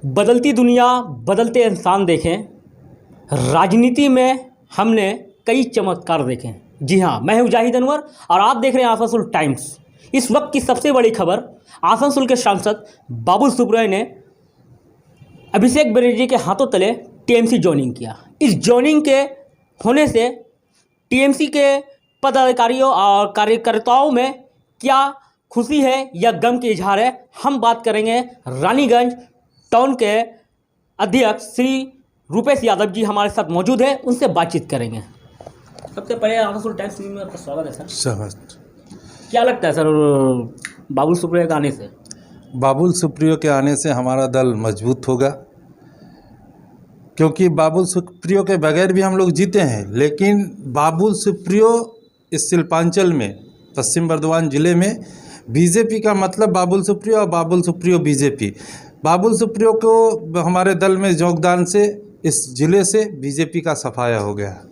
बदलती दुनिया, बदलते इंसान देखें। राजनीति में हमने कई चमत्कार देखे। जी हाँ, मैं हूँ जाहिद अनवर और आप देख रहे हैं आसनसोल टाइम्स। इस वक्त की सबसे बड़ी खबर, आसनसोल के सांसद बाबुल सुप्रियो ने अभिषेक बनर्जी के हाथों तले टीएमसी ज्वाइनिंग किया। इस ज्वाइनिंग के होने से टीएमसी के पदाधिकारियों और कार्यकर्ताओं में क्या खुशी है या गम की इजहार है, हम बात करेंगे। रानीगंज टाउन के अध्यक्ष श्री रूपेश यादव जी हमारे साथ मौजूद है, उनसे बातचीत करेंगे। सबसे पहले आसनसोल टाइम्स में आपका स्वागत है सर। क्या लगता है सर, बाबुल सुप्रियो के आने से? बाबुल सुप्रियो के आने से हमारा दल मजबूत होगा, क्योंकि बाबुल सुप्रियो के बगैर भी हम लोग जीते हैं, लेकिन बाबुल सुप्रियो इस शिल्पांचल में, पश्चिम बर्धमान जिले में बीजेपी का मतलब बाबुल सुप्रियो और बाबुल सुप्रियो बीजेपी। बाबुल सुप्रियो को हमारे दल में योगदान से इस जिले से बीजेपी का सफाया हो गया।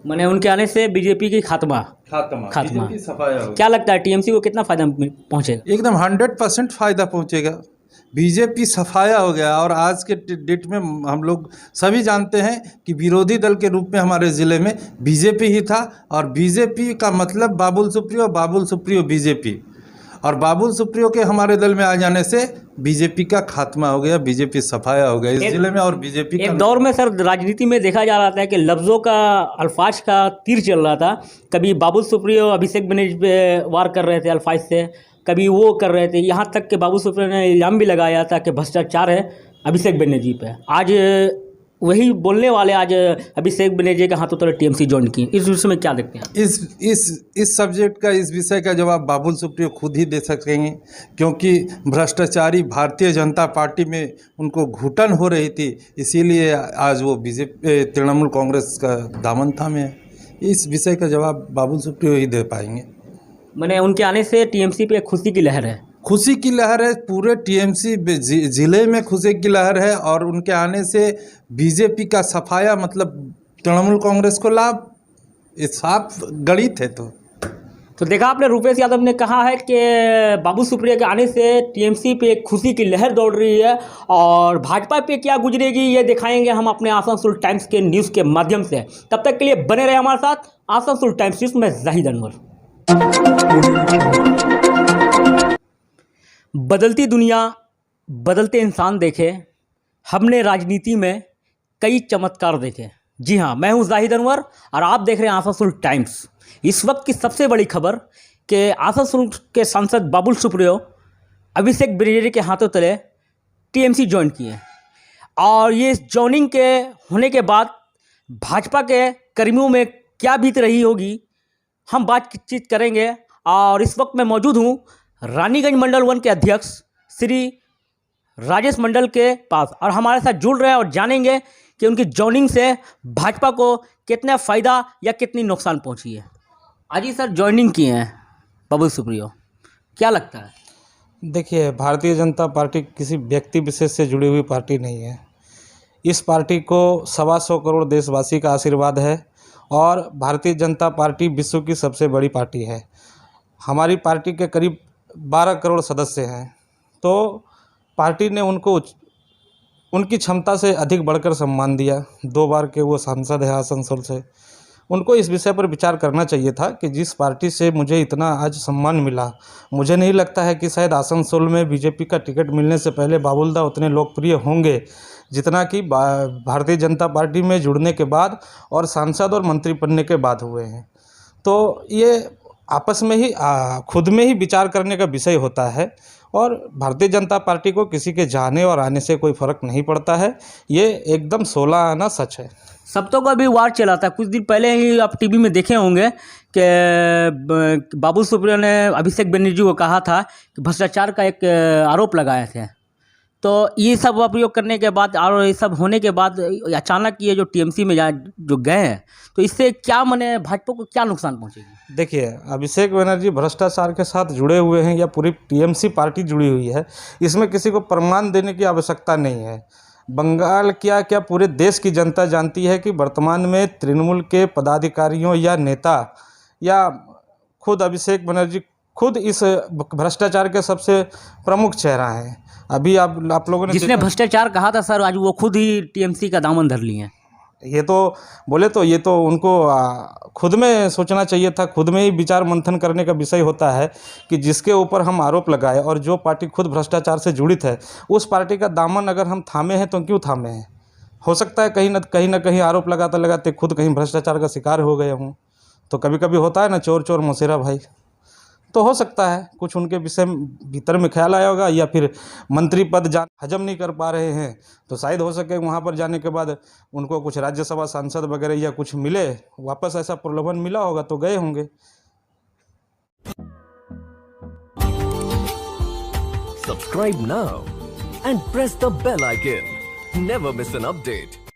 माने उनके आने से बीजेपी की खात्मा बीजेपी सफाया हो गया। क्या लगता है टीएमसी को कितना फायदा पहुंचेगा? एकदम 100% फायदा पहुंचेगा। बीजेपी सफाया हो गया और आज के डेट में हम लोग सभी जानते हैं कि विरोधी दल के रूप में हमारे ज़िले में बीजेपी ही था, और बीजेपी का मतलब बाबुल सुप्रियो बीजेपी, और बाबुल सुप्रियो के हमारे दल में आ जाने से बीजेपी का खात्मा हो गया, बीजेपी सफाया हो गया इस जिले में। और बीजेपी एक दौर में सर राजनीति में देखा जा रहा था कि लफ्ज़ों का, अल्फाज का तीर चल रहा था। कभी बाबुल सुप्रियो अभिषेक बनर्जी पे वार कर रहे थे अल्फाज से, कभी वो कर रहे थे, यहाँ तक कि बाबुल सुप्रियो ने इल्ज़ाम भी लगाया था कि भ्रष्टाचार है अभिषेक बनर्जी पे। आज वही बोलने वाले आज अभिषेक बनर्जी के हाथों तले टीएमसी ज्वाइन की। इस विषय में क्या देखते हैं? इस सब्जेक्ट का, इस विषय का जवाब बाबुल सुप्रियो खुद ही दे सकेंगे, क्योंकि भ्रष्टाचारी भारतीय जनता पार्टी में उनको घुटन हो रही थी, इसीलिए आज वो बीजेपी तृणमूल कांग्रेस का दामन थामे है। इस विषय का जवाब बाबुल सुप्रियो ही दे पाएंगे। मैंने उनके आने से टीएमसी पे खुशी की लहर है। खुशी की लहर है, पूरे टीएमसी जिले में खुशी की लहर है, और उनके आने से बीजेपी का सफाया, मतलब तृणमूल कांग्रेस को लाभ, ये साफ गणित है। तो देखा आपने, रूपेश यादव ने कहा है कि बाबुल सुप्रियो के आने से टीएमसी पे खुशी की लहर दौड़ रही है, और भाजपा पे क्या गुजरेगी ये दिखाएंगे हम अपने आसनसोल टाइम्स के न्यूज़ के माध्यम से। तब तक के लिए बने रहे हमारे साथ। आसनसोल टाइम्स में जाहिद अनवर। बदलती दुनिया, बदलते इंसान देखे। हमने राजनीति में कई चमत्कार देखे। जी हाँ, मैं हूँ जाहिद अनवर और आप देख रहे हैं आसनसोल टाइम्स। इस वक्त की सबसे बड़ी खबर कि आसनसोल के सांसद बाबुल सुप्रियो अभिषेक बनर्जी के हाथों तले टीएमसी ज्वाइन किए, और ये ज्वाइनिंग के होने के बाद भाजपा के कर्मियों में क्या बीत रही होगी, हम बातचीत करेंगे। और इस वक्त मैं मौजूद हूँ रानीगंज मंडल 1 के अध्यक्ष श्री राजेश मंडल के पास, और हमारे साथ जुड़ रहे हैं और जानेंगे कि उनकी ज्वाइनिंग से भाजपा को कितना फ़ायदा या कितनी नुकसान पहुंची है। आज ही सर ज्वाइनिंग किए हैं बाबुल सुप्रियो, क्या लगता है? देखिए, भारतीय जनता पार्टी किसी व्यक्ति विशेष से जुड़ी हुई पार्टी नहीं है। इस पार्टी को 125 करोड़ देशवासी का आशीर्वाद है, और भारतीय जनता पार्टी विश्व की सबसे बड़ी पार्टी है। हमारी पार्टी के करीब 12 करोड़ सदस्य हैं, तो पार्टी ने उनको उनकी क्षमता से अधिक बढ़कर सम्मान दिया। 2 बार के वो सांसद है आसनसोल से। उनको इस विषय पर विचार करना चाहिए था कि जिस पार्टी से मुझे इतना आज सम्मान मिला, मुझे नहीं लगता है कि शायद आसनसोल में बीजेपी का टिकट मिलने से पहले बाबुलदा उतने लोकप्रिय होंगे जितना कि भारतीय जनता पार्टी में जुड़ने के बाद और सांसद और मंत्री बनने के बाद हुए हैं। तो ये आपस में ही खुद में ही विचार करने का विषय होता है, और भारतीय जनता पार्टी को किसी के जाने और आने से कोई फ़र्क नहीं पड़ता है। ये एकदम 16 आना सच है। शब्दों का भी वार चला था। कुछ दिन पहले ही आप टीवी में देखे होंगे कि बाबुल सुप्रियो ने अभिषेक बनर्जी को कहा था कि भ्रष्टाचार का एक आरोप लगाए थे। तो ये सब उपयोग करने के बाद और ये सब होने के बाद अचानक ये जो टीएमसी में जो गए हैं, तो इससे क्या माने भाजपा को क्या नुकसान पहुंचेगी? देखिए, अभिषेक बनर्जी भ्रष्टाचार के साथ जुड़े हुए हैं या पूरी टीएमसी पार्टी जुड़ी हुई है, इसमें किसी को प्रमाण देने की आवश्यकता नहीं है। बंगाल क्या क्या पूरे देश की जनता जानती है कि वर्तमान में तृणमूल के पदाधिकारियों या नेता या खुद अभिषेक बनर्जी खुद इस भ्रष्टाचार के सबसे प्रमुख चेहरा हैं। अभी आप लोगों ने जिसने भ्रष्टाचार कहा था सर, आज वो खुद ही टीएमसी का दामन धर लिए हैं। ये तो बोले तो ये तो उनको खुद में सोचना चाहिए था, खुद में ही विचार मंथन करने का विषय होता है कि जिसके ऊपर हम आरोप लगाए और जो पार्टी खुद भ्रष्टाचार से जुड़ित है उस पार्टी का दामन अगर हम थामे हैं तो क्यों थामे हैं। हो सकता है कहीं ना कहीं आरोप लगाते लगाते खुद कहीं भ्रष्टाचार का शिकार हो गए हों। तो कभी कभी होता है ना, चोर चोर मौसेरा भाई। तो हो सकता है कुछ उनके विषय भीतर में ख्याल आया होगा, या फिर मंत्री पद हजम नहीं कर पा रहे हैं तो शायद हो सके वहाँ पर जाने के बाद उनको कुछ राज्यसभा सांसद वगैरह या कुछ मिले, वापस ऐसा प्रलोभन मिला होगा तो गए होंगे। Subscribe now and press the bell icon. Never miss an update.